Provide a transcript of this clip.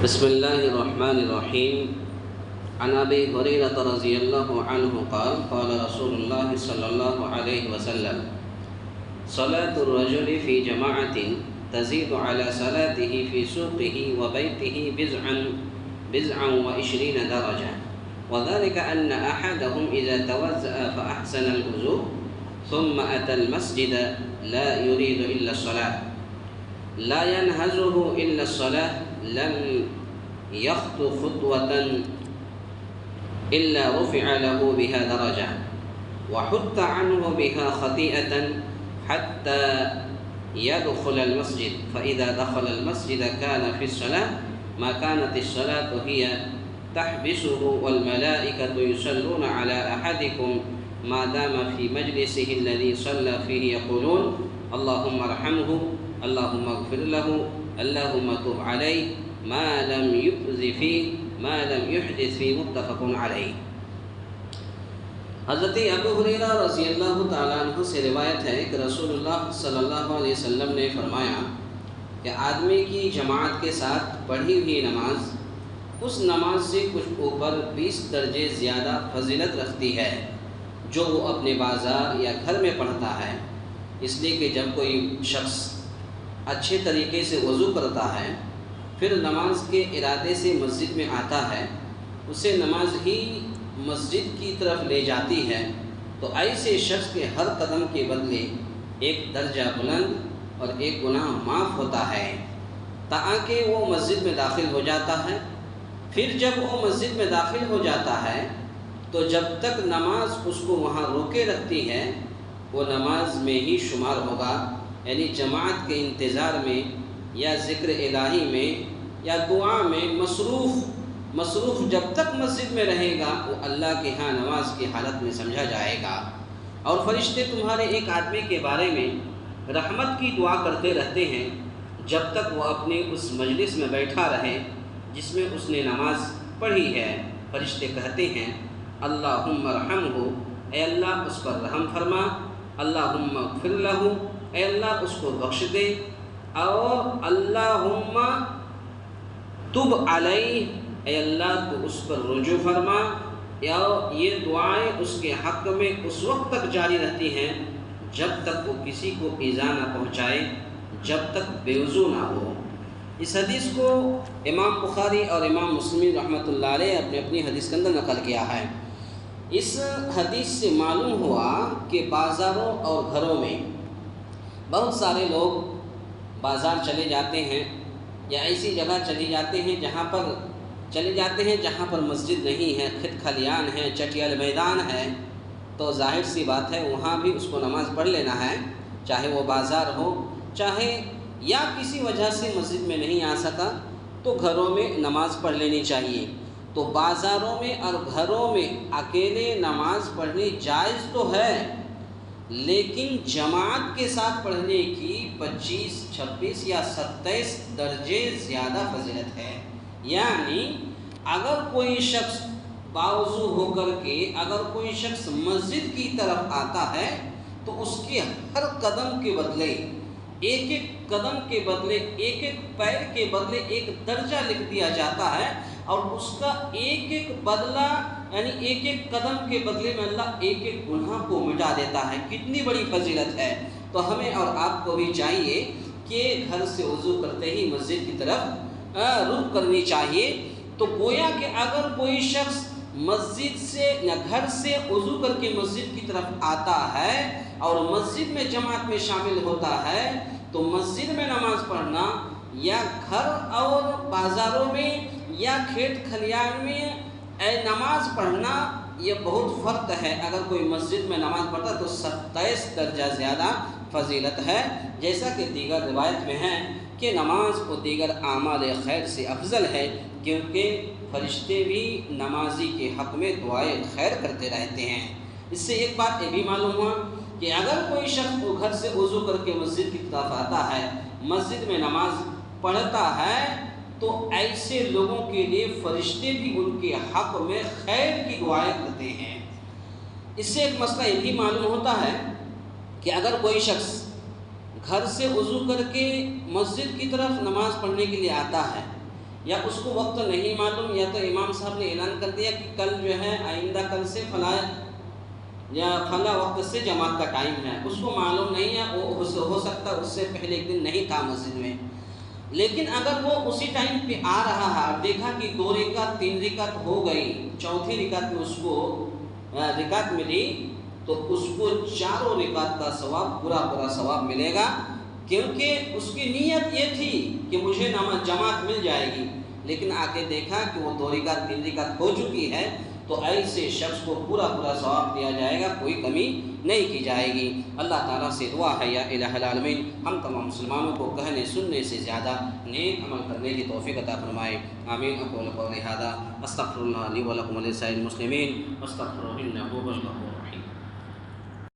بسم الله الرحمن الرحيم. عن أبي هريرة رضي الله عنه قال قال رسول الله صلى الله عليه وسلم: صلاة الرجل في جماعة تزيد على صلاته في سوقه وبيته بضعا وعشرين درجة، وذلك أن أحدهم إذا توضأ فأحسن الوضوء ثم أتى المسجد لا يريد إلا الصلاة لا ينهزه إلا الصلاة لم يخطو خطوة إلا رفع له بها درجة وحط عنه بها خطيئة حتى يدخل المسجد، فإذا دخل المسجد كان في الصلاة ما كانت الصلاة هي تحبسه، والملائكة يصلون على أحدكم ما دام في مجلسه الذي صلى فيه يقولون: اللهم ارحمه، اللهم اغفر له، اللهم تب عليه، ما لم يؤذ فيه، ما لم يحدث فيه، متفق علیہ۔ حضرت ابو ہریرہ رضی اللہ تعالیٰ عنہ سے روایت ہے کہ رسول اللہ صلی اللہ علیہ وسلم نے فرمایا کہ آدمی کی جماعت کے ساتھ پڑھی ہوئی نماز اس نماز سے کچھ اوپر 20 درجے زیادہ فضیلت رکھتی ہے جو وہ اپنے بازار یا گھر میں پڑھتا ہے، اس لیے کہ جب کوئی شخص اچھے طریقے سے وضو کرتا ہے پھر نماز کے ارادے سے مسجد میں آتا ہے، اسے نماز ہی مسجد کی طرف لے جاتی ہے، تو ایسے شخص کے ہر قدم کے بدلے ایک درجہ بلند اور ایک گناہ معاف ہوتا ہے تاکہ وہ مسجد میں داخل ہو جاتا ہے۔ پھر جب وہ مسجد میں داخل ہو جاتا ہے تو جب تک نماز اس کو وہاں روکے رکھتی ہے وہ نماز میں ہی شمار ہوگا، یعنی جماعت کے انتظار میں یا ذکر الہی میں یا دعا میں مصروف جب تک مسجد میں رہے گا وہ اللہ کے ہاں نماز کی حالت میں سمجھا جائے گا، اور فرشتے تمہارے ایک آدمی کے بارے میں رحمت کی دعا کرتے رہتے ہیں جب تک وہ اپنے اس مجلس میں بیٹھا رہے جس میں اس نے نماز پڑھی ہے۔ فرشتے کہتے ہیں: اللہم ارحمہ، اے اللہ اس پر رحم فرما، اللہم اغفر لہ، اے اللہ اس کو بخش دے، اور اللہم تب علیہ، اے اللہ تو اس پر رجوع فرما۔ یا یہ دعائیں اس کے حق میں اس وقت تک جاری رہتی ہیں جب تک وہ کسی کو ایذا نہ پہنچائے، جب تک بے وضو نہ ہو۔ اس حدیث کو امام بخاری اور امام مسلم رحمۃ اللہ علیہ اپنی حدیث کے اندر نقل کیا ہے۔ اس حدیث سے معلوم ہوا کہ بازاروں اور گھروں میں بہت سارے لوگ بازار چلے جاتے ہیں یا ایسی جگہ چلے جاتے ہیں جہاں پر مسجد نہیں ہے، کھیت کھلیان ہے، چٹیل میدان ہے، تو ظاہر سی بات ہے وہاں بھی اس کو نماز پڑھ لینا ہے، چاہے وہ بازار ہو، چاہے یا کسی وجہ سے مسجد میں نہیں آ سکا تو گھروں میں نماز پڑھ لینی چاہیے۔ تو بازاروں میں اور گھروں میں اکیلے نماز پڑھنی جائز تو ہے، لیکن جماعت کے ساتھ پڑھنے کی 25، 26 یا 27 درجے زیادہ فضیلت ہے۔ یعنی اگر کوئی شخص باوضو ہو کر کے اگر کوئی شخص مسجد کی طرف آتا ہے تو اس کے ہر قدم کے بدلے ایک قدم کے بدلے ایک پیر کے بدلے ایک درجہ لکھ دیا جاتا ہے، اور اس کا ایک بدلہ یعنی ایک قدم کے بدلے میں اللہ ایک گناہ کو مٹا دیتا ہے۔ کتنی بڑی فضیلت ہے! تو ہمیں اور آپ کو بھی چاہیے کہ گھر سے وضو کرتے ہی مسجد کی طرف رخ کرنی چاہیے۔ تو گویا کہ اگر کوئی شخص مسجد سے یا گھر سے وضو کر کے مسجد کی طرف آتا ہے اور مسجد میں جماعت میں شامل ہوتا ہے تو مسجد میں نماز پڑھنا یا گھر اور بازاروں میں یا کھیت کھلیان میں نماز پڑھنا یہ بہت فرق ہے۔ اگر کوئی مسجد میں نماز پڑھتا تو 27 درجہ زیادہ فضیلت ہے، جیسا کہ دیگر روایت میں ہے کہ نماز کو دیگر اعمال خیر سے افضل ہے، کیونکہ فرشتے بھی نمازی کے حق میں دعائے خیر کرتے رہتے ہیں۔ اس سے ایک بات یہ بھی معلوم ہوا کہ اگر کوئی شخص وہ گھر سے وضو کر کے مسجد کی طرف آتا ہے، مسجد میں نماز پڑھتا ہے، تو ایسے لوگوں کے لیے فرشتے بھی ان کے حق میں خیر کی دعائیں کرتے ہیں۔ اس سے ایک مسئلہ یہ بھی معلوم ہوتا ہے کہ اگر کوئی شخص گھر سے وضو کر کے مسجد کی طرف نماز پڑھنے کے لیے آتا ہے یا اس کو وقت نہیں معلوم، یا تو امام صاحب نے اعلان کر دیا کہ کل جو ہے آئندہ کل سے فلاں یا فلاں وقت سے جماعت کا ٹائم ہے، اس کو معلوم نہیں ہے، وہ ہو سکتا ہے اس سے پہلے ایک دن نہیں تھا مسجد میں، لیکن اگر وہ اسی ٹائم پہ آ رہا ہے، دیکھا کہ 2 رکعت 3 رکعت ہو گئی، چوتھی رکعت میں اس کو رکعت ملی، تو اس کو 4 رکعت کا ثواب پورا ثواب ملے گا، کیونکہ اس کی نیت یہ تھی کہ مجھے جماعت مل جائے گی، لیکن آ کے دیکھا کہ وہ 2 رکعت 3 رکعت ہو چکی ہے، تو ایسے شخص کو پورا ثواب دیا جائے گا، کوئی کمی نہیں کی جائے گی۔ اللہ تعالیٰ سے دعا ہے یا الہ العالمین ہم تمام مسلمانوں کو کہنے سننے سے زیادہ نیک عمل کرنے کی توفیق عطا فرمائے، آمین۔ اقول قولی ھذا استغفر اللہ لی ولکم ولسائر المسلمین واستغفروہ انہ هو الغفور